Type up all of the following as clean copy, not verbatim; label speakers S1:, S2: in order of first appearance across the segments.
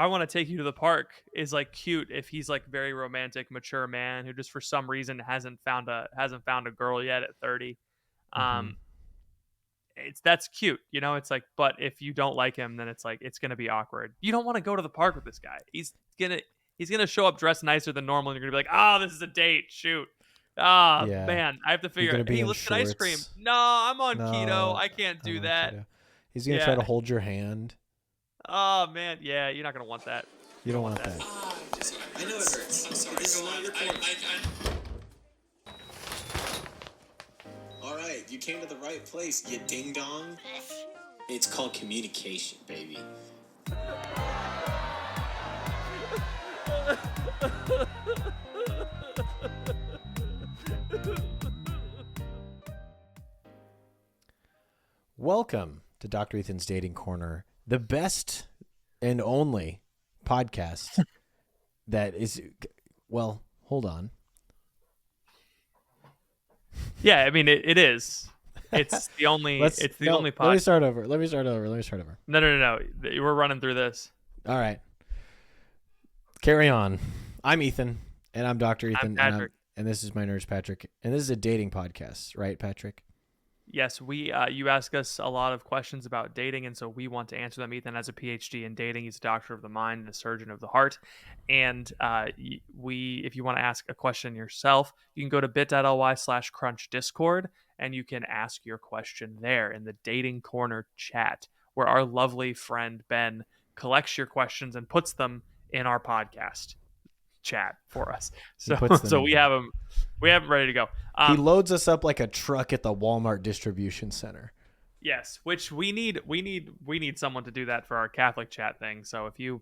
S1: I want to take you to the park is like cute if he's like very romantic, mature man who just for some reason hasn't found a girl yet at 30.
S2: Mm-hmm.
S1: Um, that's cute, you know. It's like, but if you don't like him, then it's like it's gonna be awkward. You don't want to go to the park with this guy. He's gonna show up dressed nicer than normal, and you're gonna be like, oh, this is a date. Shoot. Ah,
S2: Yeah.
S1: man, I have to
S2: You're
S1: figure
S2: gonna
S1: out.
S2: be
S1: Hey,
S2: in
S1: let's get ice cream.
S2: shorts.
S1: No, I'm on keto.
S2: No,
S1: I can't
S2: I'm
S1: do
S2: on
S1: that.
S2: keto. He's gonna try
S1: Yeah.
S2: to hold your hand.
S1: Oh man, yeah. You're not gonna want that.
S2: You don't want that.
S3: I know it hurts. I'm sorry. This is not your fault. All right, you came to the right place, you ding dong. It's called communication, baby.
S2: Welcome to Dr. Ethan's Dating Corner, the best and only podcast that is, well, hold on.
S1: Yeah, I mean it is. It's the only. It's the only
S2: Let me
S1: podcast.
S2: start over.
S1: No. We're running through this.
S2: All right. Carry on. I'm Ethan, and I'm Dr. Ethan.
S1: Patrick.
S2: And this is my nurse, Patrick. And this is a dating podcast, right, Patrick?
S1: Yes, we you ask us a lot of questions about dating, and so we want to answer them. Ethan has a PhD in dating. He's a doctor of the mind and a surgeon of the heart. And if you want to ask a question yourself, you can go to bit.ly/crunch discord, and you can ask your question there in the dating corner chat, where our lovely friend Ben collects your questions and puts them in our podcast chat for us. So we have them ready to go.
S2: He loads us up like a truck at the Walmart distribution center.
S1: Yes, which we need someone to do that for our Catholic chat thing. So if you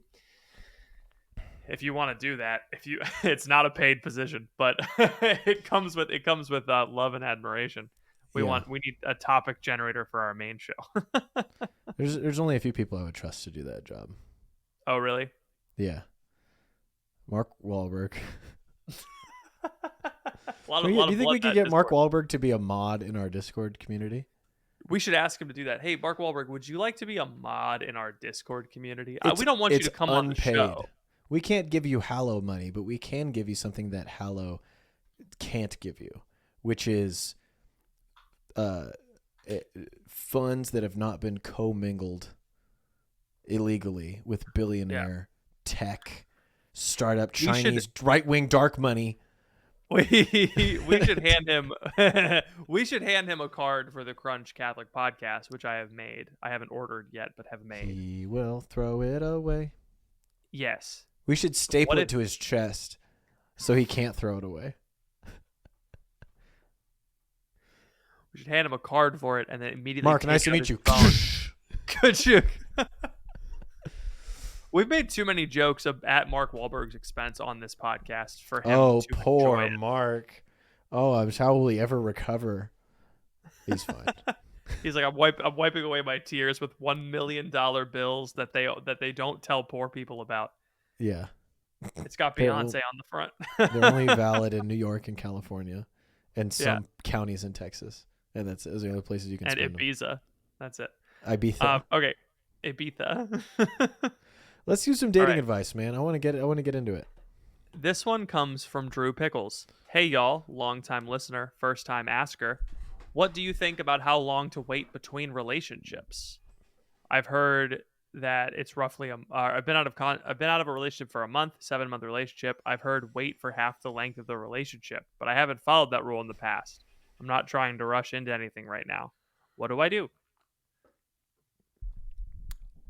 S1: want to do that, it's not a paid position, but it comes with love and admiration. We need a topic generator for our main show.
S2: There's only a few people I would trust to do that job.
S1: Oh, really?
S2: Yeah. Mark Wahlberg.
S1: Do you
S2: think we could get Mark Wahlberg to be a mod in our Discord community?
S1: We should ask him to do that. Hey, Mark Wahlberg, would you like to be a mod in our Discord community? We don't want you to come unpaid on the show.
S2: We can't give you Hallow money, but we can give you something that Hallow can't give you, which is funds that have not been commingled illegally with billionaire tech startup Chinese right-wing dark money.
S1: We should hand him a card for the Crunch Catholic podcast, which I have made. I haven't ordered yet, but have made.
S2: He will throw it away.
S1: Yes.
S2: We should staple it to his chest so he can't throw it away.
S1: We should hand him a card for it and then immediately.
S2: Mark, nice to meet you.
S1: Could you? We've made too many jokes at Mark Wahlberg's expense on this podcast for him.
S2: Oh,
S1: to
S2: poor
S1: enjoy it.
S2: Mark. Oh, how will he ever recover? He's fine.
S1: He's like, I'm wiping away my tears with $1 million bills that they don't tell poor people about.
S2: Yeah.
S1: It's got Beyonce on the front.
S2: They're only valid in New York and California and some counties in Texas. And those are the other places you can spend them.
S1: Ibiza. That's it.
S2: Ibiza.
S1: Okay. Ibiza.
S2: Let's use some dating advice, man. I want to get into it.
S1: This one comes from Drew Pickles. Hey, y'all, longtime listener, first time asker. What do you think about how long to wait between relationships? I've heard that it's roughly I've been out of a relationship for a month, 7-month relationship. I've heard wait for half the length of the relationship, but I haven't followed that rule in the past. I'm not trying to rush into anything right now. What do I do?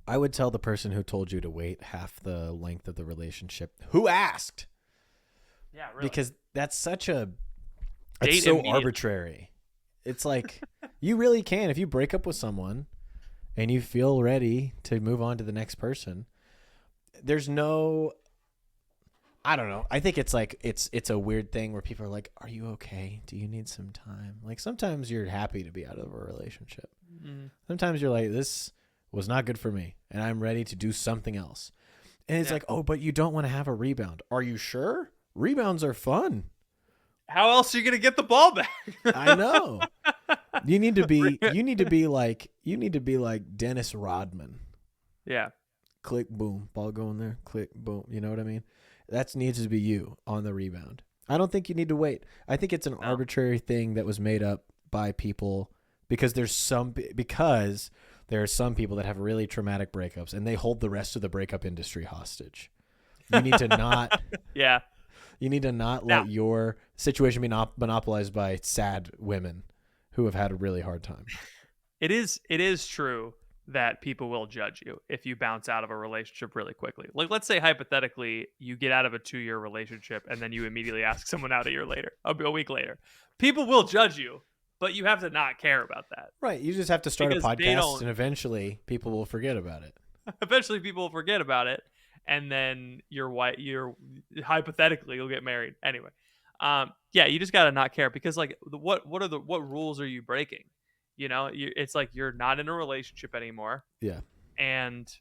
S2: I would tell the person who told you to wait half the length of the relationship. Who asked?
S1: Yeah, really.
S2: Because that's it's so arbitrary. It's like you really can, if you break up with someone and you feel ready to move on to the next person, there's no, I don't know. I think it's like it's a weird thing where people are like, "Are you okay? Do you need some time?" Like sometimes you're happy to be out of a relationship. Mm-hmm. Sometimes you're like, "This was not good for me and I'm ready to do something else." And it's like, "Oh, but you don't want to have a rebound." Are you sure? Rebounds are fun.
S1: How else are you going to get the ball back?
S2: I know. You need to be like Dennis Rodman.
S1: Yeah.
S2: click, boom, ball going there, click, boom. You know what I mean? That needs to be you on the rebound. I don't think you need to wait. I think it's an arbitrary thing that was made up by people because there are some people that have really traumatic breakups and they hold the rest of the breakup industry hostage. You need to not.
S1: Yeah.
S2: You need to not let your situation be monopolized by sad women who have had a really hard time.
S1: It is true that people will judge you if you bounce out of a relationship really quickly. Like, let's say hypothetically you get out of a 2-year relationship and then you immediately ask someone out a week later. People will judge you, but you have to not care about that.
S2: Right. You just have to start a podcast and eventually people will forget about it.
S1: Eventually people will forget about it. And then you're hypothetically you'll get married anyway. Yeah, you just gotta not care because like what rules are you breaking? You know, it's like you're not in a relationship anymore.
S2: Yeah.
S1: And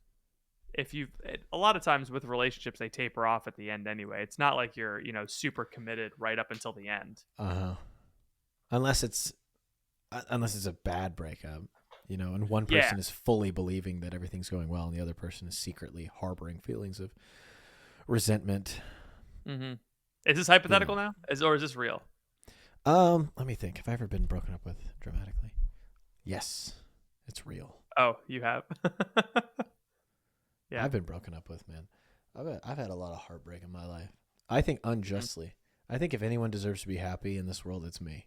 S1: a lot of times with relationships they taper off at the end anyway. It's not like you're super committed right up until the end.
S2: Unless it's a bad breakup. And one person is fully believing that everything's going well, and the other person is secretly harboring feelings of resentment.
S1: Mm-hmm. Is this hypothetical now? Or is this real?
S2: Let me think. Have I ever been broken up with dramatically? Yes, it's real.
S1: Oh, you have?
S2: Yeah, I've been broken up with, man. I've had a lot of heartbreak in my life. I think unjustly. Mm-hmm. I think if anyone deserves to be happy in this world, it's me.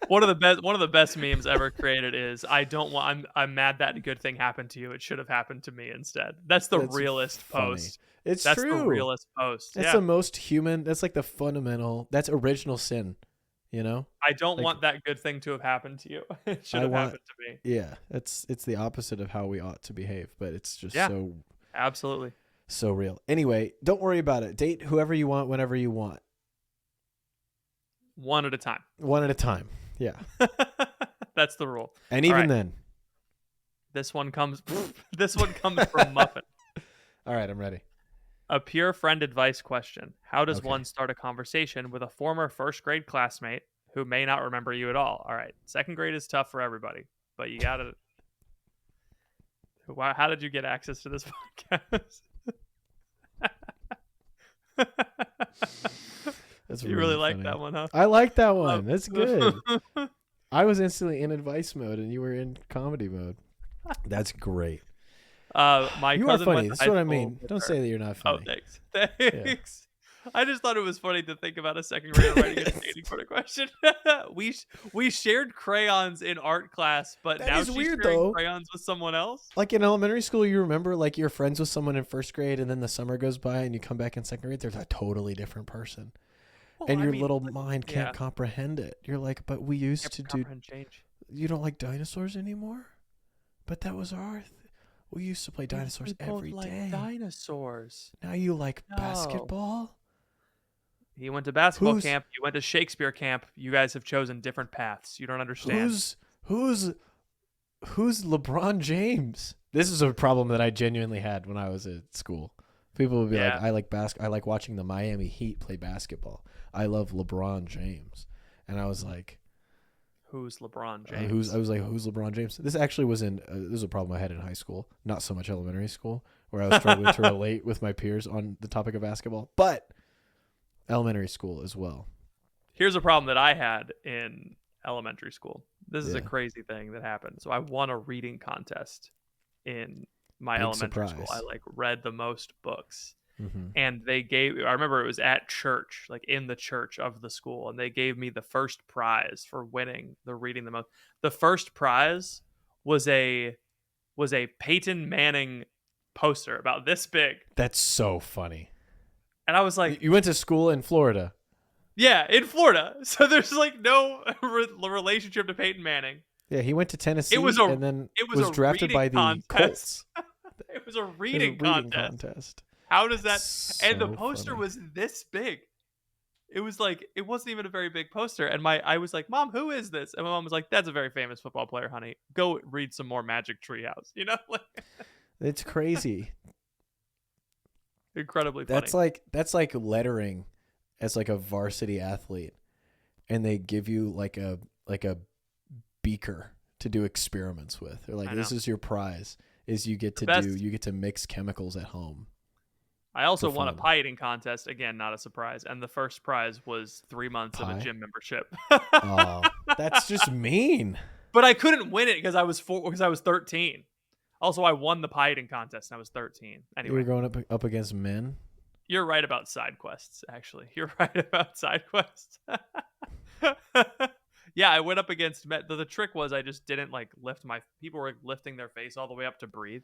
S1: One of the best memes ever created is I'm mad that a good thing happened to you. It should have happened to me instead. That's realest
S2: funny.
S1: Post.
S2: That's
S1: true. The realest post.
S2: That's the most human. That's like the fundamental. That's original sin.
S1: I don't want that good thing to have happened to you. It should have happened to me.
S2: Yeah, it's the opposite of how we ought to behave, but it's just so
S1: absolutely
S2: so real. Anyway, don't worry about it. Date whoever you want, whenever you want.
S1: One at a time.
S2: One at a time. Yeah.
S1: That's the rule.
S2: And even then.
S1: This one comes from Muffin.
S2: All right, I'm ready.
S1: A pure friend advice question. How does one start a conversation with a former first grade classmate who may not remember you at all? All right. Second grade is tough for everybody, but you got to. Wow, how did you get access to this podcast? You really like that one, huh?
S2: I like that one. That's good. I was instantly in advice mode and you were in comedy mode. That's great.
S1: You are
S2: funny. That's what I mean. Don't say that you're not funny.
S1: Oh, thanks. Yeah. I just thought it was funny to think about a second grader writing a dating for a question. we shared crayons in art class, but now she's
S2: weird,
S1: sharing crayons with someone else.
S2: Like in elementary school, you remember like you're friends with someone in first grade, and then the summer goes by, and you come back in second grade. There's a totally different person, and your little mind can't comprehend it. You're like, but we used to do.
S1: Change.
S2: You don't like dinosaurs anymore, but that was our. We used to play dinosaurs every day.
S1: Dinosaurs.
S2: Now you like basketball?
S1: He went to basketball camp. You went to Shakespeare camp. You guys have chosen different paths. You don't understand.
S2: Who's LeBron James? This is a problem that I genuinely had when I was at school. People would be like, I like watching the Miami Heat play basketball. I love LeBron James. And I was like,
S1: who's LeBron James?
S2: I was like, who's LeBron James? This actually was this was a problem I had in high school, not so much elementary school, where I was struggling to relate with my peers on the topic of basketball, but elementary school as well.
S1: Here's a problem that I had in elementary school. This is a crazy thing that happened. So I won a reading contest in my elementary school. I read the most books. Mm-hmm. And I remember it was at church, like in the church of the school, and they gave me the first prize for winning the reading the most. The first prize was a Peyton Manning poster about this big.
S2: That's so funny.
S1: And I was like,
S2: you went to school in Florida?
S1: Yeah, in Florida. So there's like no relationship to Peyton Manning.
S2: Yeah, he went to Tennessee and then was drafted by the Colts.
S1: It was a reading contest. How does that? So and the poster was this big. It was like, it wasn't even a very big poster. And I was like, Mom, who is this? And my mom was like, that's a very famous football player, honey. Go read some more Magic Treehouse.
S2: It's crazy.
S1: Incredibly funny.
S2: That's like lettering as like a varsity athlete, and they give you like a beaker to do experiments with. They're like, this is your prize. Is you get to mix chemicals at home.
S1: I also won a pie eating contest. Again, not a surprise. And the first prize was 3 months of a gym membership.
S2: Oh, that's just mean.
S1: But I couldn't win it because I was 13. Also, I won the pie eating contest and I was 13. Anyway,
S2: you were going up against men.
S1: You're right about side quests. Actually, you're right about side quests. Yeah, I went up against men. The trick was I just didn't like lift my. People were lifting their face all the way up to breathe,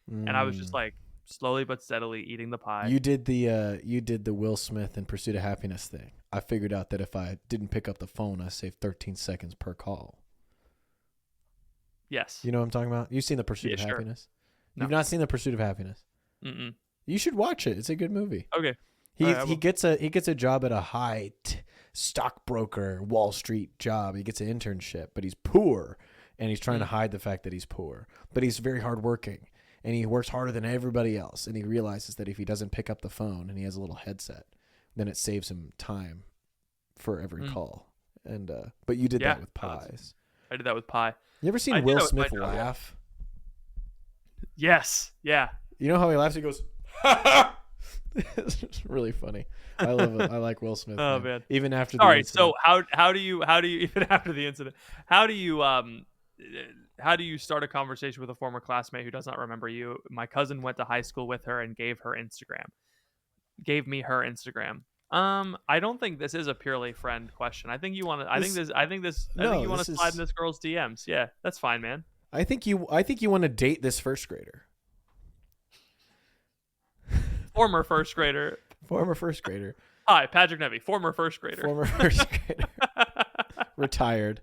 S1: and I was just like slowly but steadily eating the pie.
S2: You did the Will Smith in Pursuit of Happiness thing. I figured out that if I didn't pick up the phone, I saved 13 seconds per call.
S1: Yes.
S2: You know what I'm talking about? You've seen The Pursuit of Happiness?
S1: No.
S2: You've not seen The Pursuit of Happiness?
S1: Mm-mm.
S2: You should watch it. It's a good movie.
S1: Okay.
S2: He gets a job at a high stockbroker Wall Street job. He gets an internship, but he's poor, and he's trying to hide the fact that he's poor. But he's very hardworking, and he works harder than everybody else. And he realizes that if he doesn't pick up the phone and he has a little headset, then it saves him time for every call. And but you did that with pies.
S1: I did that with pie.
S2: You ever seen Will Smith laugh?
S1: Yes. Yeah.
S2: You know how he laughs? He goes, it's really funny. I love it. I like Will Smith.
S1: Oh man.
S2: Even after the
S1: incident.
S2: So
S1: how do you even after the incident? How do you start a conversation with a former classmate who does not remember you? My cousin went to high school with her and gave me her Instagram. I don't think this is a purely friend question. I think you want to. I think you want to slide in this girl's DMs. Yeah, that's fine, man.
S2: I think you want to date this first grader.
S1: Former first grader.
S2: Hi,
S1: Patrick Nevy, former first grader.
S2: Retired.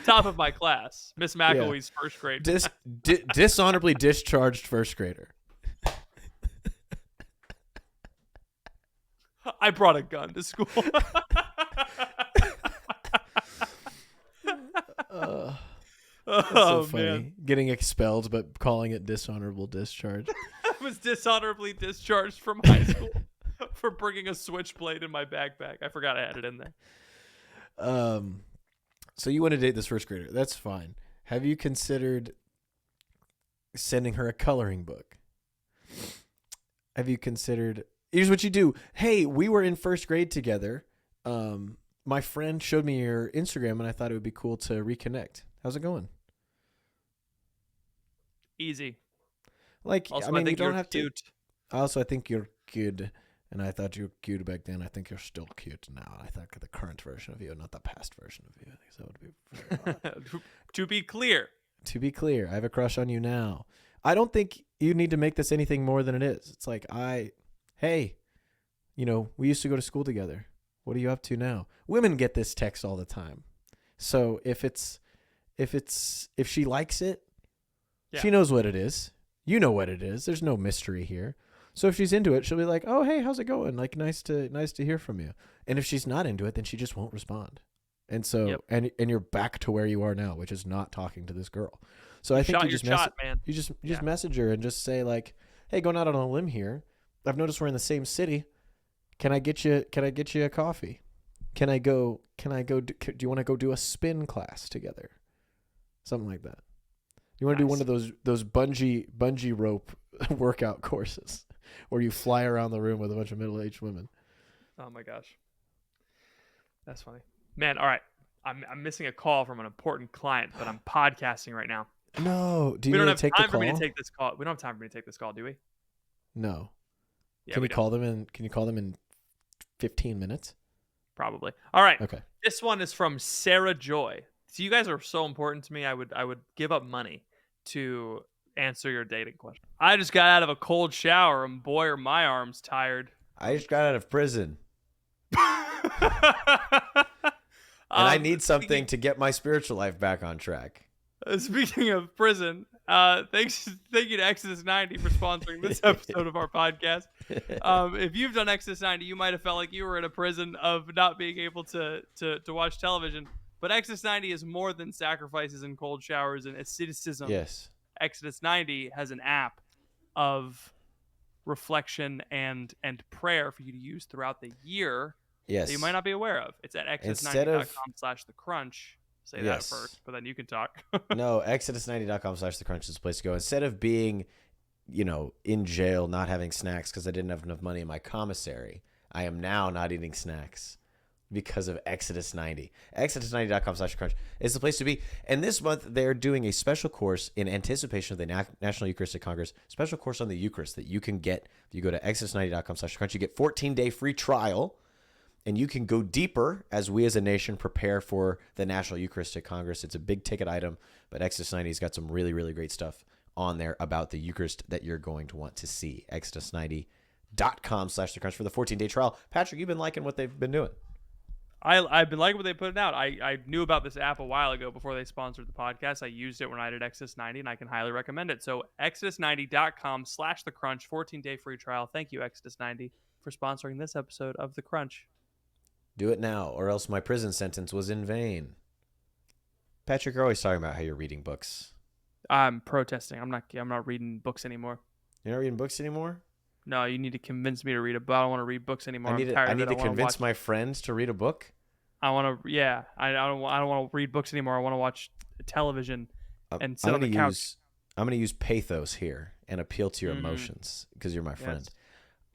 S1: Top of my class, Miss McElwee's first grade.
S2: Dishonorably discharged first grader.
S1: I brought a gun to school.
S2: That's so funny. Man. Getting expelled, but calling it dishonorable discharge.
S1: I was dishonorably discharged from high school for bringing a switchblade in my backpack. I forgot I had it in there.
S2: So you want to date this first grader? That's fine. Have you considered sending her a coloring book? Have you considered? Here's what you do. Hey, we were in first grade together. My friend showed me your Instagram, and I thought it would be cool to reconnect. How's it going?
S1: Easy.
S2: Like,
S1: also,
S2: I mean, you don't
S1: you're
S2: have
S1: cute.
S2: to. Also, I think you're good, and I thought you were cute back then. I think you're still cute now. I think the current version of you, not the past version of you. I think that would be very odd.
S1: To be clear,
S2: I have a crush on you now. I don't think you need to make this anything more than it is. It's like, hey, we used to go to school together. What are you up to now? Women get this text all the time. So if she likes it, she knows what it is. You know what it is. There's no mystery here. So if she's into it, she'll be like, "Oh, hey, how's it going? Like, nice to hear from you." And if she's not into it, then she just won't respond. And so, and you're back to where you are now, which is not talking to this girl. So I think you just message her and just say like, "Hey, going out on a limb here. I've noticed we're in the same city. Can I get you a coffee? Do you want to go do a spin class together?" Something like that. You want to do one of those bungee rope workout courses where you fly around the room with a bunch of middle-aged women.
S1: Oh my gosh. That's funny. Man, all right. I'm missing a call from an important client, but I'm podcasting right now.
S2: No. Do you
S1: we don't have
S2: take
S1: time
S2: the
S1: for me
S2: call?
S1: to take this call. We don't have time for me to take this call, do we?
S2: No.
S1: Yeah,
S2: Can you call them in 15 minutes?
S1: Probably. All right.
S2: Okay.
S1: This one is from Sarah Joy. So you guys are so important to me. I would give up money to answer your dating question. I just got out of a cold shower and boy are my arms tired.
S4: I just got out of prison. And I need something to get my spiritual life back on track.
S1: Speaking of prison, thank you to Exodus 90 for sponsoring this episode of our podcast. If you've done Exodus 90, you might have felt like you were in a prison of not being able to watch television. But Exodus 90 is more than sacrifices and cold showers and asceticism.
S2: Yes.
S1: Exodus 90 has an app of reflection and prayer for you to use throughout the year.
S4: Yes.
S1: That you might not be aware of. It's at exodus90.com/thecrunch. say that first, but then you can talk.
S4: No, exodus90.com/thecrunch is the place to go. Instead of being, in jail, not having snacks because I didn't have enough money in my commissary, I am now not eating snacks because of Exodus 90. Exodus90.com/crunch is the place to be. And this month, they're doing a special course in anticipation of the National Eucharistic Congress, special course on the Eucharist that you can get. If you go to exodus90.com/crunch, you get 14-day free trial, and you can go deeper as we as a nation prepare for the National Eucharistic Congress. It's a big ticket item, but Exodus 90's got some really, really great stuff on there about the Eucharist that you're going to want to see. Exodus90.com/thecrunch for the 14-day trial. Patrick, you've been liking what they've been doing.
S1: I've been liking what they put out. I knew about this app a while ago before they sponsored the podcast. I used it when I did Exodus 90, and I can highly recommend it. So exodus90.com/thecrunch, 14-day free trial. Thank you, Exodus 90, for sponsoring this episode of The Crunch.
S4: Do it now, or else my prison sentence was in vain. Patrick, you're always talking about how you're reading books.
S1: I'm protesting. I'm not reading books anymore.
S4: You're not reading books anymore?
S1: No, you need to convince me to read a book. I don't want to read books anymore.
S4: I need to convince my friends to read a book.
S1: I want to. Yeah, I don't want to read books anymore. I want to watch television and sit on the couch.
S4: I'm going to use pathos here and appeal to your emotions because you're my friend. Yes.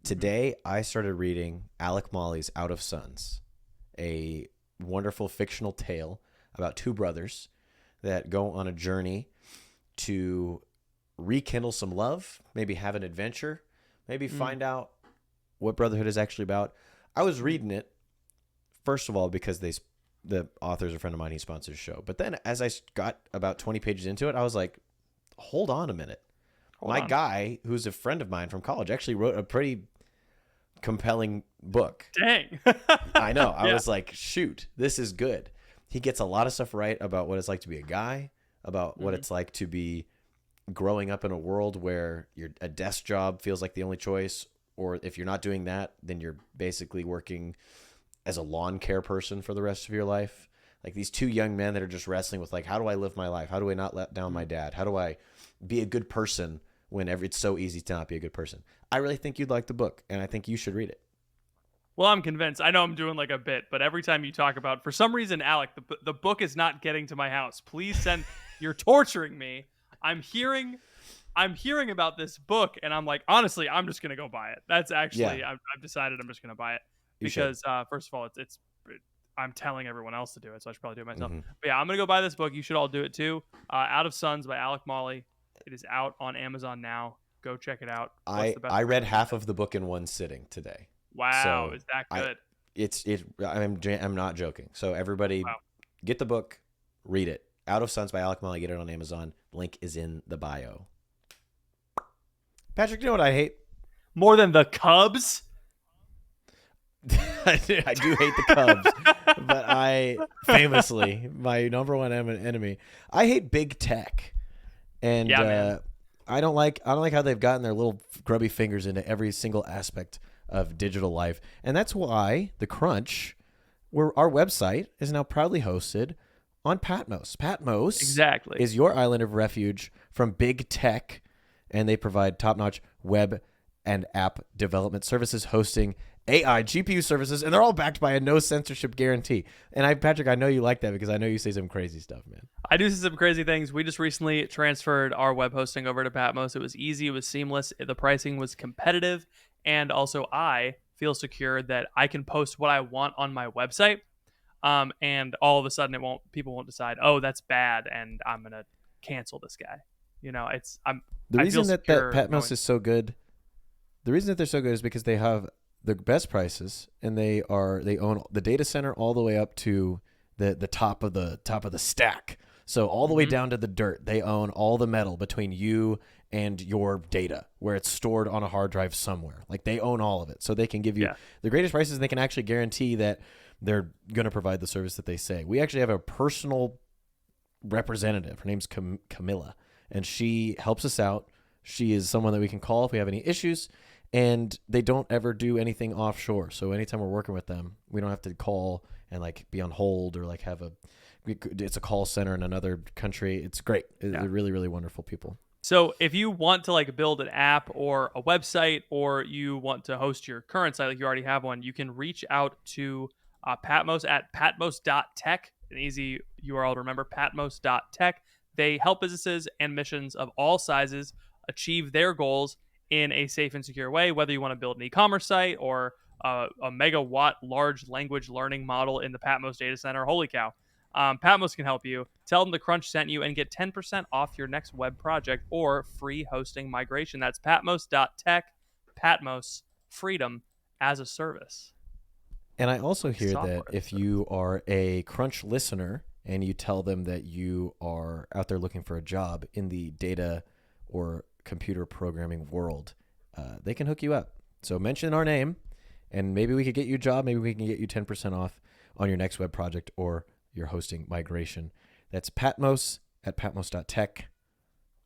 S4: Today, I started reading Alec Mauly's Out of Suns, a wonderful fictional tale about two brothers that go on a journey to rekindle some love, maybe have an adventure, maybe find out what brotherhood is actually about. I was reading it, first of all, because the author's a friend of mine. He sponsors the show. But then as I got about 20 pages into it, I was like, hold on a minute. My guy, who's a friend of mine from college, actually wrote a pretty compelling book.
S1: Dang.
S4: I know. I was like, shoot, this is good. He gets a lot of stuff right about what it's like to be a guy, about what it's like to be growing up in a world where a desk job feels like the only choice, or if you're not doing that, then you're basically working as a lawn care person for the rest of your life. Like these two young men that are just wrestling with, like, how do I live my life? How do I not let down my dad? How do I be a good person whenever it's so easy to not be a good person? I really think you'd like the book, and I think you should read it.
S1: Well, I'm convinced. I know I'm doing like a bit, but every time you talk about, for some reason, Alec, the book is not getting to my house. Please send. You're torturing me. I'm hearing about this book, and I'm like, honestly, I'm just gonna go buy it. That's actually, I've decided I'm just gonna buy it because first of all, it's I'm telling everyone else to do it, so I should probably do it myself. But yeah, I'm gonna go buy this book. You should all do it too. Out of Suns by Alec Mauly. It is out on Amazon now. Go check it out.
S4: I read half of the book in one sitting today.
S1: Wow, so is that good?
S4: I'm not joking. So everybody, get the book, read it. Out of Suns by Alec Mauly. Get it on Amazon. Link is in the bio. Patrick, you know what I hate?
S1: More than the Cubs?
S4: I do hate the Cubs, but I famously, my number one enemy, I hate big tech. And I don't like how they've gotten their little grubby fingers into every single aspect of digital life. And that's why The Crunch, our website, is now proudly hosted on Patmos. Patmos is your island of refuge from big tech, and they provide top-notch web and app development services, hosting, AI, GPU services, and they're all backed by a no censorship guarantee. And Patrick, I know you like that because I know you say some crazy stuff, man.
S1: I do see some crazy things. We just recently transferred our web hosting over to Patmos. It was easy. It was seamless. The pricing was competitive. And also I feel secure that I can post what I want on my website. And all of a sudden people won't decide, oh, that's bad, and I'm going to cancel this guy.
S4: The reason that Patmos is so good, the reason that they're so good is because they have the best prices, and they own the data center all the way up to the top of the stack. So all the way down to the dirt, they own all the metal between you and your data, where it's stored on a hard drive somewhere. Like, they own all of it, so they can give you the greatest prices. And they can actually guarantee that they're going to provide the service that they say. We actually have a personal representative. Her name's Camilla, and she helps us out. She is someone that we can call if we have any issues. And they don't ever do anything offshore. So anytime we're working with them, we don't have to call and like be on hold or like it's a call center in another country. It's great. They're really, really wonderful people.
S1: So if you want to like build an app or a website, or you want to host your current site, like you already have one, you can reach out to Patmos at patmos.tech. An easy URL to remember, patmos.tech. They help businesses and missions of all sizes achieve their goals in a safe and secure way, whether you want to build an e-commerce site or a megawatt large language learning model in the Patmos data center. Holy cow. Patmos can help you. Tell them the Crunch sent you and get 10% off your next web project or free hosting migration. That's patmos.tech. Patmos, freedom as a service.
S2: And I also hear that if you are a Crunch listener and you tell them that you are out there looking for a job in the data or computer programming world, they can hook you up. So mention our name, and maybe we could get you a job. Maybe we can get you 10% off on your next web project or your hosting migration. That's Patmos at patmos.tech.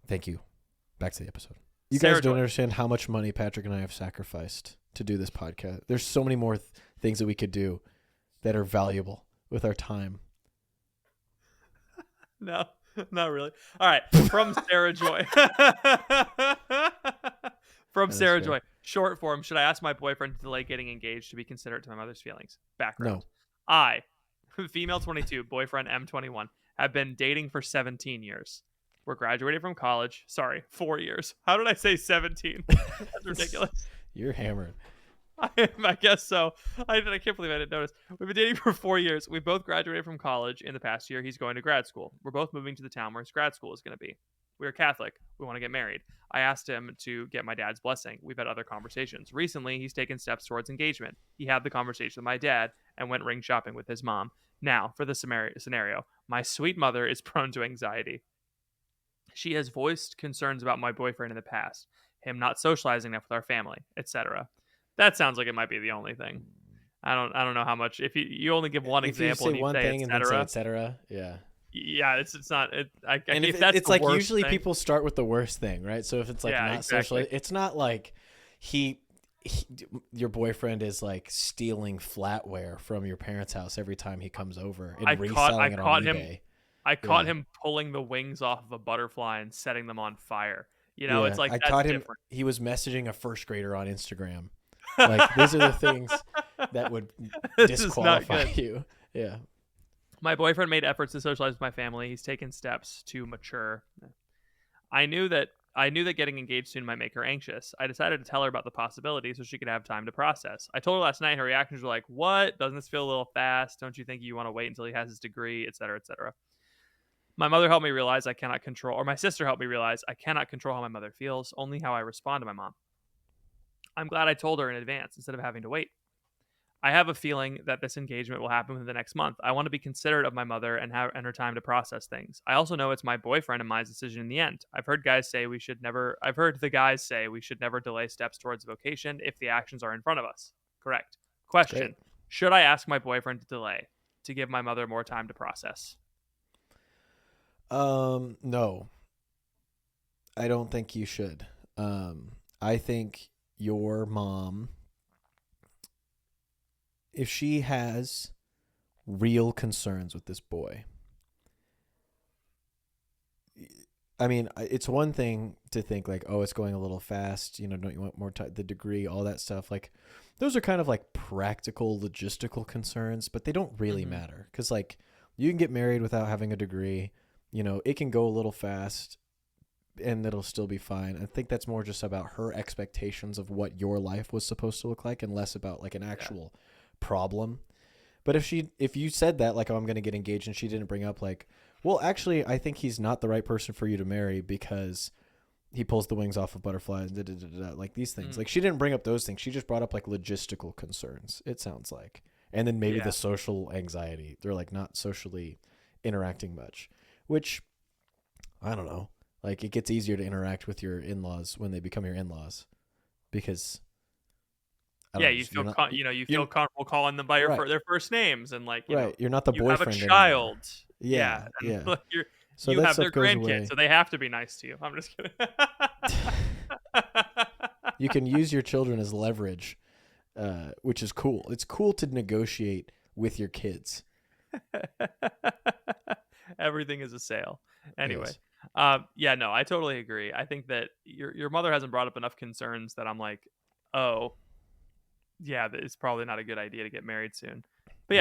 S2: Thank you. Back to the episode. You guys don't understand how much money Patrick and I have sacrificed to do this podcast. There's so many more things that we could do that are valuable with our time.
S1: No, not really. All right. From Sarah Joy. From Sarah Joy. Short form. Should I ask my boyfriend to delay getting engaged to be considerate to my mother's feelings? Background.
S2: No.
S1: I, female 22, boyfriend M21, have been dating for 17 years. We're graduating from college. Sorry, 4 years. How did I say 17? That's ridiculous.
S2: You're hammered.
S1: I guess so. I can't believe I didn't notice. We've been dating for 4 years. We both graduated from college in the past year. He's going to grad school. We're both moving to the town where his grad school is going to be. We're Catholic. We want to get married. I asked him to get my dad's blessing. We've had other conversations. Recently, he's taken steps towards engagement. He had the conversation with my dad and went ring shopping with his mom. Now, for the scenario, my sweet mother is prone to anxiety. She has voiced concerns about my boyfriend in the past, him not socializing enough with our family, etc. That sounds like it might be the only thing. I don't know how much. If you only give one example,
S2: you say one thing and then say etc. Yeah.
S1: Yeah, it's not.
S2: It's like usually thing, people start with the worst thing, right? So if it's like not
S1: exactly.
S2: social, it's not like your boyfriend is like stealing flatware from your parents' house every time he comes over and reselling it on eBay.
S1: I caught him pulling the wings off of a butterfly and setting them on fire. You know, it's like I caught him.
S2: Different. He was messaging a first grader on Instagram. Like these are the things that would disqualify you. Yeah.
S1: My boyfriend made efforts to socialize with my family. He's taken steps to mature. I knew that getting engaged soon might make her anxious. I decided to tell her about the possibility so she could have time to process. I told her last night. Her reactions were like, "What? Doesn't this feel a little fast? Don't you think you want to wait until he has his degree, etc., etc.?" My mother helped me realize my sister helped me realize I cannot control how my mother feels, only how I respond to my mom. I'm glad I told her in advance instead of having to wait. I have a feeling that this engagement will happen within the next month. I want to be considerate of my mother and her time to process things. I also know it's my boyfriend and my decision in the end. I've heard the guys say we should never delay steps towards vocation if the actions are in front of us. Correct. Question. Should I ask my boyfriend to delay to give my mother more time to process?
S2: No. I don't think you should. I think your mom, if she has real concerns with this boy, I mean, it's one thing to think like, oh, it's going a little fast, don't you want more time, the degree, all that stuff. Like those are kind of like practical, logistical concerns, but they don't really matter. 'Cause like you can get married without having a degree, it can go a little fast and it'll still be fine. I think that's more just about her expectations of what your life was supposed to look like and less about like an actual problem. But if you said that, like, oh, I'm going to get engaged, and she didn't bring up like, well, actually, I think he's not the right person for you to marry because he pulls the wings off of butterflies, like these things. Like she didn't bring up those things. She just brought up like logistical concerns, it sounds like. And then maybe the social anxiety. They're like not socially interacting much, which I don't know. Like it gets easier to interact with your in-laws when they become your in-laws because
S1: you feel comfortable calling them by their first names and like
S2: you're not the boyfriend.
S1: You have a child.
S2: Yeah.
S1: So you have their grandkids, so they have to be nice to you. I'm just kidding.
S2: You can use your children as leverage, which is cool. It's cool to negotiate with your kids.
S1: Everything is a sale. Anyway.
S2: Yes.
S1: I totally agree. I think that your mother hasn't brought up enough concerns that I'm like, oh, yeah, it's probably not a good idea to get married soon. But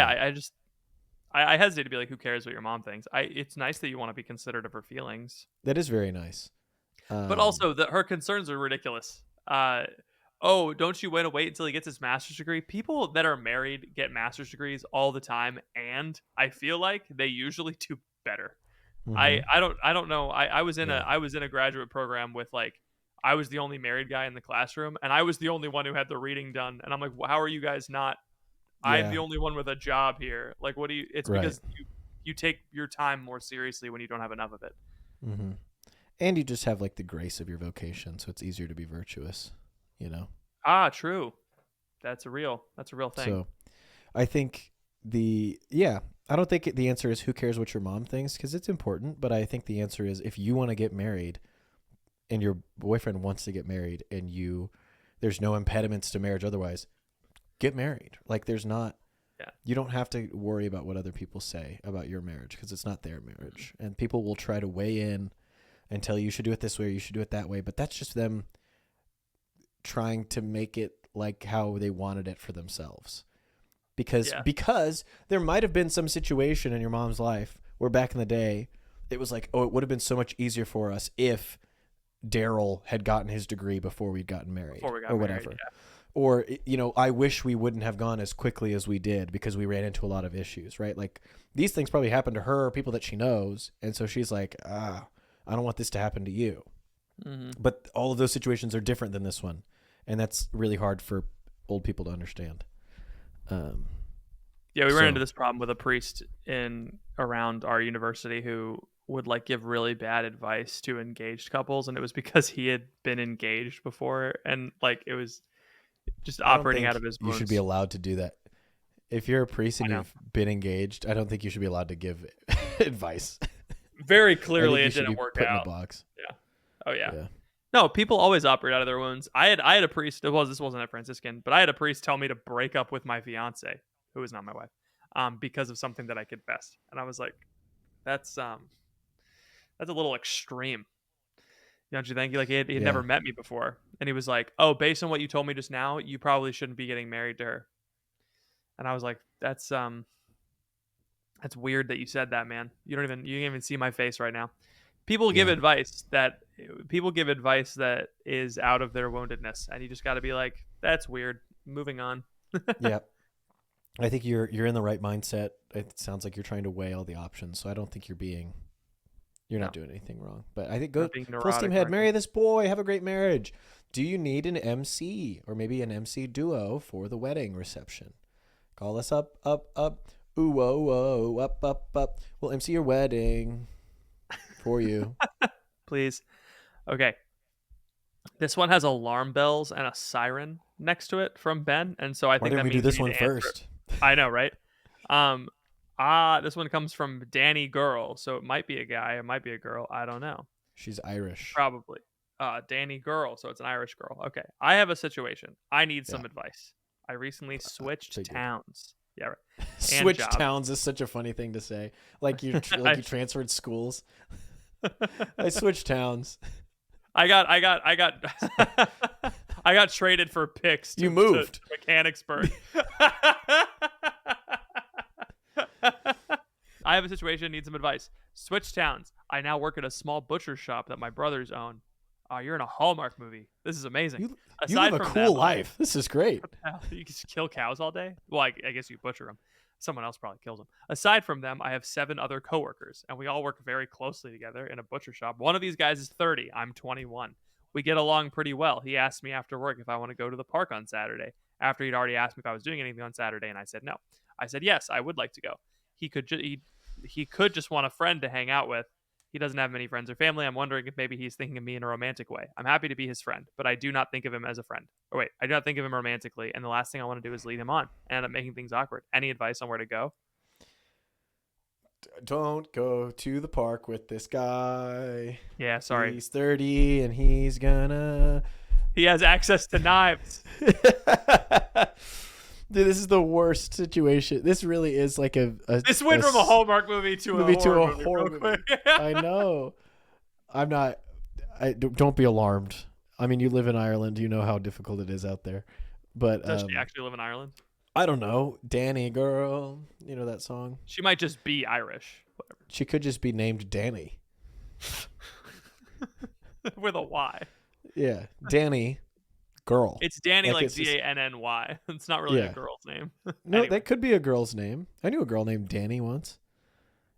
S1: I hesitate to be like, who cares what your mom thinks? It's nice that you want to be considerate of her feelings.
S2: That is very nice.
S1: But also, her concerns are ridiculous. Oh, don't you want to wait until he gets his master's degree? People that are married get master's degrees all the time, and I feel like they usually do better. I don't know. I was in a graduate program with like, I was the only married guy in the classroom, and I was the only one who had the reading done. And I'm like, well, how are you guys not? I'm the only one with a job here. Like, what do you? It's because you take your time more seriously when you don't have enough of it.
S2: Mm-hmm. And you just have like the grace of your vocation, so it's easier to be virtuous, you know?
S1: Ah, true. That's a real thing.
S2: So I think I don't think the answer is who cares what your mom thinks, because it's important, but I think the answer is if you want to get married and your boyfriend wants to get married and there's no impediments to marriage otherwise, get married. Like you don't have to worry about what other people say about your marriage, because it's not their marriage. And people will try to weigh in and tell you should do it this way or you should do it that way, but that's just them trying to make it like how they wanted it for themselves. Because there might have been some situation in your mom's life where back in the day it was like, oh, it would have been so much easier for us if Daryl had gotten his degree before we'd gotten married or whatever. Yeah. Or, I wish we wouldn't have gone as quickly as we did because we ran into a lot of issues, right? Like these things probably happened to her, people that she knows. And so she's like, I don't want this to happen to you. Mm-hmm. But all of those situations are different than this one. And that's really hard for old people to understand.
S1: We ran into this problem with a priest around our university who would like give really bad advice to engaged couples, and it was because he had been engaged before, and like it was just operating out of his wounds.
S2: You should be allowed to do that. If you're a priest and you've been engaged, I don't think you should be allowed to give advice.
S1: Very clearly, it didn't work out.
S2: In a box.
S1: Yeah. Oh yeah. No, people always operate out of their wounds. I had a priest. This wasn't a Franciscan, but I had a priest tell me to break up with my fiance, who is not my wife, because of something that I confessed, and I was like, that's a little extreme. Don't you think? Like he had never met me before, and he was like, "Oh, based on what you told me just now, you probably shouldn't be getting married to her." And I was like, "That's weird that you said that, man. You can't even see my face right now." People give advice that is out of their woundedness, and you just got to be like, "That's weird." Moving on.
S2: Yeah, I think you're in the right mindset. It sounds like you're trying to weigh all the options, so I don't think you're not doing anything wrong. But I think go full steam ahead, marry this boy, have a great marriage. Do you need an MC or maybe an MC duo for the wedding reception? Call us up, ooh, whoa, whoa, up. We'll MC your wedding for you.
S1: Please. Okay. This one has alarm bells and a siren next to it from Ben, and so I think
S2: we do this one first?
S1: I know, right? This one comes from Danny Girl, so it might be a guy, it might be a girl. I don't know.
S2: She's Irish.
S1: Probably. Danny Girl, so it's an Irish girl. Okay. I have a situation. I need some advice. I recently switched towns. Yeah, right.
S2: Switch towns is such a funny thing to say. Like you transferred schools. I switched towns.
S1: I got I got traded for picks.
S2: You moved
S1: to Mechanicsburg. I have a situation, need some advice. Switch towns. I now work at a small butcher shop that my brothers own. You're in a Hallmark movie. This is amazing.
S2: You live a cool life. This is great.
S1: You can just kill cows all day? Well, I guess you butcher them. Someone else probably kills them. Aside from them, I have 7 other coworkers, and we all work very closely together in a butcher shop. One of these guys is 30. I'm 21. We get along pretty well. He asked me after work if I want to go to the park on Saturday, after he'd already asked me if I was doing anything on Saturday, and I said no. I said, yes, I would like to go. He could just want a friend to hang out with. He doesn't have many friends or family. I'm wondering if maybe he's thinking of me in a romantic way. I'm happy to be his friend, but I do not think of him as a friend. I do not think of him romantically, and the last thing I want to do is lead him on and end up making things awkward. Any advice on where to go?
S2: Don't go to the park with this guy.
S1: Yeah, sorry.
S2: He's 30 and he
S1: has access to knives.
S2: Dude, this is the worst situation. This really is like
S1: this went from a Hallmark movie to a horror movie.
S2: I know. Don't be alarmed. I mean, you live in Ireland. You know how difficult it is out there. But
S1: does she actually live in Ireland?
S2: I don't know. Danny girl. You know that song?
S1: She might just be Irish. Whatever.
S2: She could just be named Danny.
S1: With a Y.
S2: Yeah. Danny girl.
S1: It's Danny like Danny. It's not really a girl's name.
S2: No, anyway. That could be a girl's name. I knew a girl named Danny once.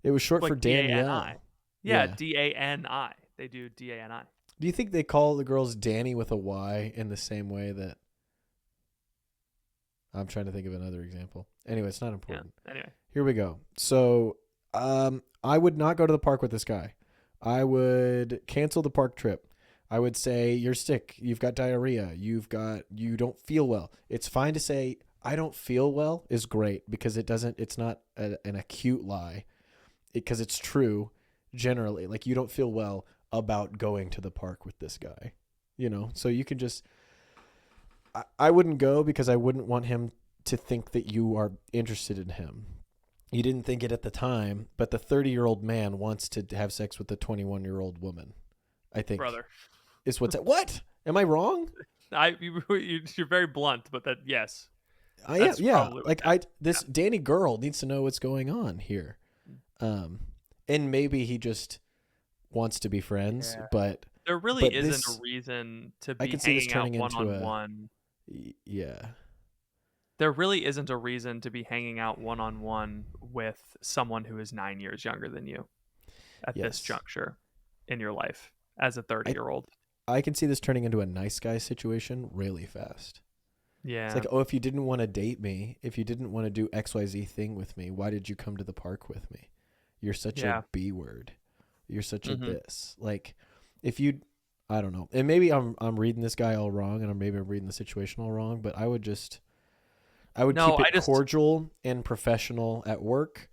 S2: It was short for Danielle.
S1: Yeah, Dani. They do Dani.
S2: Do you think they call the girls Danny with a Y in the same way that... I'm trying to think of another example. Anyway, it's not important.
S1: Yeah, anyway.
S2: Here we go. So I would not go to the park with this guy. I would cancel the park trip. I would say, you're sick. You've got diarrhea. You don't feel well. It's fine to say, I don't feel well is great because it's not an acute lie because it's true generally. Like, you don't feel well about going to the park with this guy, so you can just, I wouldn't go because I wouldn't want him to think that you are interested in him. You didn't think it at the time, but the 30-year-old man wants to have sex with the 21-year-old woman, I think.
S1: Brother.
S2: Is what's that? What? Am I wrong?
S1: You're very blunt, but that, yes.
S2: I am, yeah. Like, Danny girl needs to know what's going on here. And maybe he just wants to be friends, but
S1: there really isn't a reason to be hanging out one-on-one.
S2: Yeah.
S1: There really isn't a reason to be hanging out one-on-one with someone who is 9 years younger than you at this juncture in your life as a 30-year-old.
S2: I can see this turning into a nice guy situation really fast.
S1: Yeah.
S2: It's like, if you didn't want to date me, if you didn't want to do XYZ thing with me, why did you come to the park with me? You're such a B word. You're such a this. Like, if you, I don't know. And maybe I'm reading this guy all wrong, and I'm reading the situation all wrong, but I would keep it cordial and professional at work,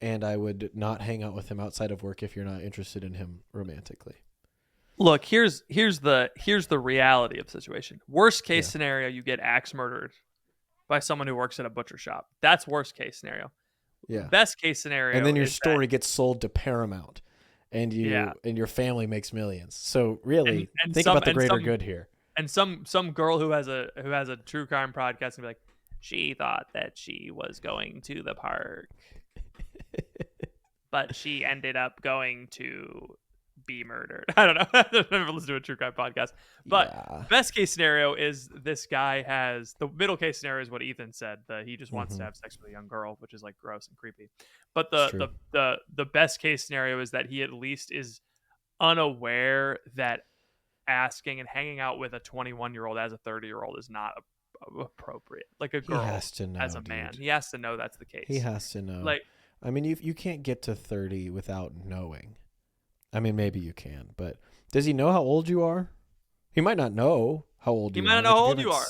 S2: and I would not hang out with him outside of work if you're not interested in him romantically.
S1: Look, here's the reality of the situation. Worst case scenario, you get axe murdered by someone who works at a butcher shop. That's worst case scenario.
S2: Yeah.
S1: Best case scenario,
S2: and then your story gets sold to Paramount, and your family makes millions. So really, think about the greater good here.
S1: And some girl who has a true crime podcast and be like, she thought that she was going to the park, but she ended up going to be murdered. I don't know. I've never listened to a true crime podcast. But best case scenario is this guy has, the middle case scenario is what Ethan said, that he just wants to have sex with a young girl, which is like gross and creepy. But the best case scenario is that he at least is unaware that asking and hanging out with a 21-year-old as a 30-year-old is not appropriate. Like a girl
S2: has to know,
S1: as a man. He has to know that's the case.
S2: He has to know.
S1: Like,
S2: I mean, you can't get to 30 without knowing. I mean, maybe you can, but does he know how old you are? He might not know how old you are.
S1: He might not know how old you are.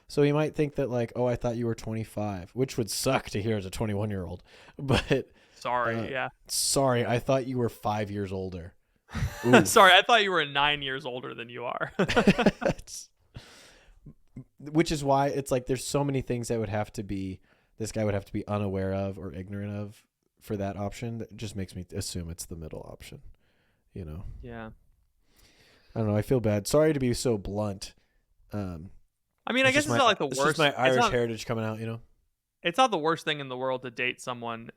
S2: So he might think that, like, I thought you were 25, which would suck to hear as a 21-year-old. But
S1: sorry,
S2: sorry, I thought you were 5 years older.
S1: Sorry, I thought you were 9 years older than you are.
S2: Which is why it's like there's so many things that this guy would have to be unaware of or ignorant of for that option. That just makes me assume it's the middle option.
S1: Yeah.
S2: I don't know. I feel bad. Sorry to be so blunt.
S1: I mean, I guess it's not like the worst.
S2: It's just my Irish heritage coming out,
S1: It's not the worst thing in the world to date someone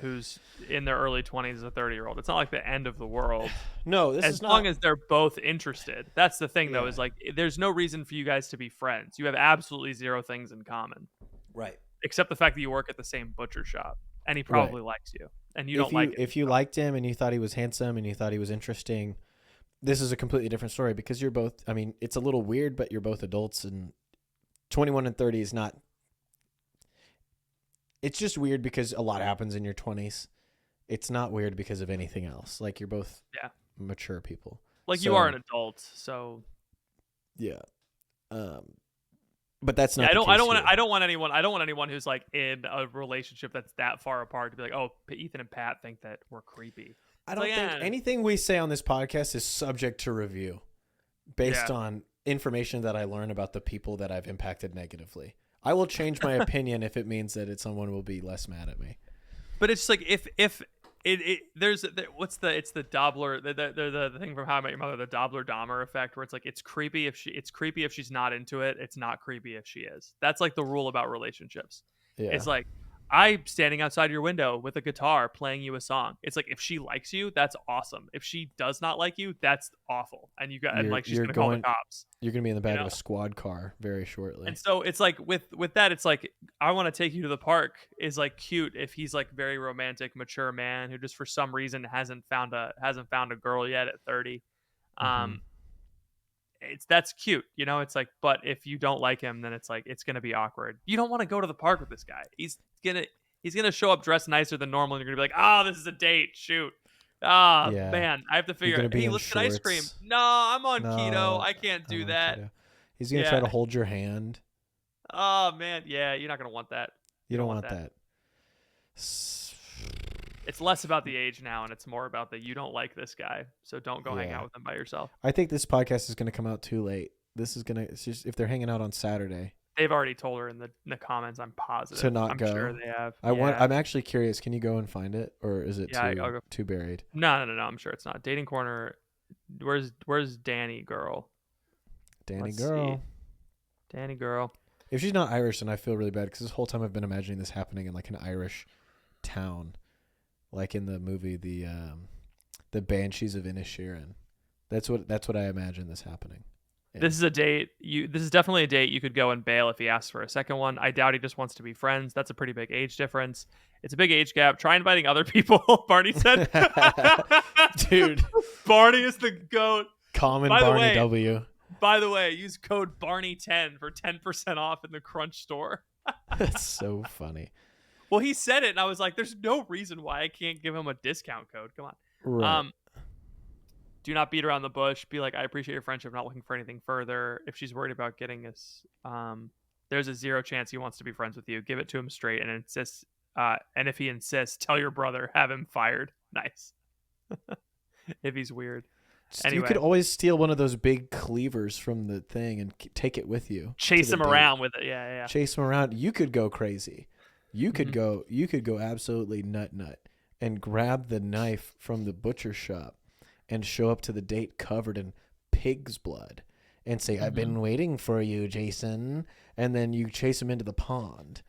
S1: who's in their early 20s as a 30-year-old. It's not like the end of the world.
S2: No,
S1: as long as they're both interested. That's the thing, though, is like there's no reason for you guys to be friends. You have absolutely zero things in common.
S2: Right.
S1: Except the fact that you work at the same butcher shop, and he probably likes you. And you don't like him.
S2: If you liked him and you thought he was handsome and you thought he was interesting, this is a completely different story because you're both, I mean, it's a little weird, but you're both adults, and 21 and 30 is not, it's just weird because a lot happens in your 20s. It's not weird because of anything else. Like, you're both mature people.
S1: Like, you are an adult, so.
S2: Yeah. But that's not.
S1: I don't want anyone who's like in a relationship that's that far apart to be like, oh, Ethan and Pat think that we're creepy.
S2: I don't think anything we say on this podcast is subject to review, based on information that I learn about the people that I've impacted negatively. I will change my opinion if it means that someone will be less mad at me.
S1: But it's like if It's the Dobler the thing from How I Met Your Mother, the Dobler Dahmer effect, where it's like it's creepy if she's not into it. It's not creepy if she is. That's like the rule about relationships. Yeah. It's like I'm standing outside your window with a guitar playing you a song. It's like if she likes you, that's awesome. If she does not like you, that's awful. And she's gonna call the cops.
S2: You're gonna be in the back of a squad car very shortly.
S1: And so it's like with that, it's like I want to take you to the park is like cute if he's like very romantic, mature man who just for some reason hasn't found a girl yet at 30. That's cute, it's like, but if you don't like him, then it's like it's gonna be awkward. You don't want to go to the park with this guy. He's gonna show up dressed nicer than normal, and you're gonna be like, oh, this is a date. Shoot. Man, I have to figure out. Hey, let's get ice cream. No, I'm on keto. I can't do that.
S2: Keto. He's gonna try to hold your hand.
S1: Oh man, yeah, you're not gonna want that.
S2: You don't want that.
S1: It's less about the age now, and it's more about that you don't like this guy, so don't go hang out with him by yourself.
S2: I think this podcast is going to come out too late. It's just if they're hanging out on Saturday.
S1: They've already told her in the comments. I'm positive
S2: to not
S1: I'm
S2: go.
S1: Sure they have.
S2: I'm actually curious. Can you go and find it, or is it too buried?
S1: No. I'm sure it's not. Dating Corner. Where's Danny girl?
S2: Danny girl. If she's not Irish, then I feel really bad because this whole time I've been imagining this happening in like an Irish town. Like in the movie, the Banshees of Inisherin. That's what I imagine this happening.
S1: Yeah. This is a date. This is definitely a date you could go and bail if he asks for a second one. I doubt he just wants to be friends. That's a pretty big age difference. It's a big age gap. Try inviting other people. Barney said,
S2: "Dude,
S1: Barney is the GOAT."
S2: Common Barney W.
S1: By the way, use code Barney10 for 10% off in the Crunch store.
S2: That's so funny.
S1: Well, he said it, and I was like, there's no reason why I can't give him a discount code. Come on.
S2: Right.
S1: Do not beat around the bush. Be like, I appreciate your friendship. Not looking for anything further. If she's worried about getting us, there's a 0 chance he wants to be friends with you. Give it to him straight and insist. And if he insists, tell your brother, have him fired. Nice. If he's weird. Anyway.
S2: You could always steal one of those big cleavers from the thing and take it with you.
S1: Chase him around with it. Yeah.
S2: Chase him around. You could go crazy. You could go absolutely nut and grab the knife from the butcher shop and show up to the date covered in pig's blood and say, I've been waiting for you, Jason. And then you chase him into the pond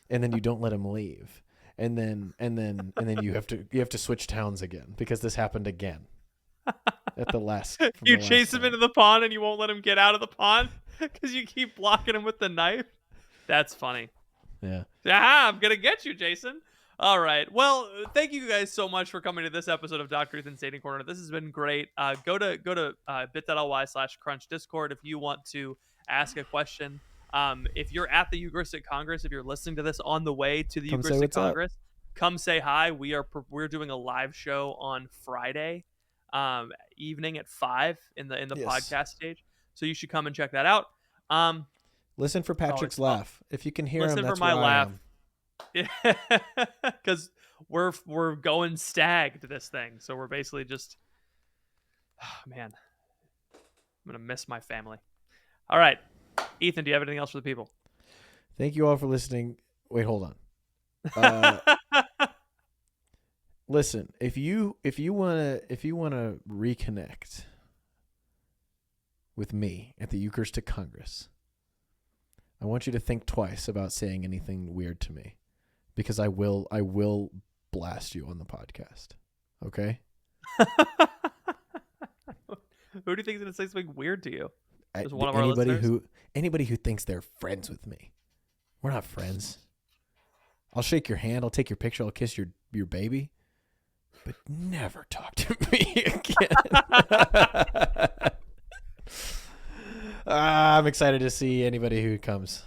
S2: and then you don't let him leave. And then you have to switch towns again because this happened again at the last.
S1: You chase him into the pond and you won't let him get out of the pond because you keep blocking him with the knife. That's funny.
S2: Yeah.
S1: I'm going to get you, Jason. All right. Well, thank you guys so much for coming to this episode of Dr. Ethan's Dating Corner. This has been great. Go to bit.ly/crunch Discord if you want to ask a question. If you're at the Eucharistic Congress, if you're listening to this on the way to the Eucharistic Congress, come say hi. We're doing a live show on Friday evening at 5 in the podcast stage. So you should come and check that out.
S2: Listen for Patrick's laugh. If you can hear him, that's
S1: for my laugh. Yeah, because we're going stag to this thing, so we're basically just, man, I'm gonna miss my family. All right, Ethan, do you have anything else for the people?
S2: Thank you all for listening. Wait, hold on. Listen, if you wanna reconnect with me at the Eucharistic Congress, I want you to think twice about saying anything weird to me, because I will blast you on the podcast. Okay?
S1: Who do you think is going to say something weird to you?
S2: Just one of our listeners? Anybody who thinks they're friends with me. We're not friends. I'll shake your hand. I'll take your picture. I'll kiss your baby. But never talk to me again. I'm excited to see anybody who comes.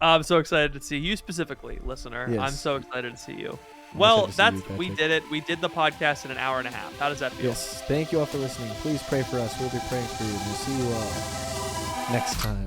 S1: I'm so excited to see you specifically, listener. Yes. I'm so excited to see you. Well, we did it. We did the podcast in an hour and a half. How does that feel?
S2: Yes. Thank you all for listening. Please pray for us. We'll be praying for you. We'll see you all next time.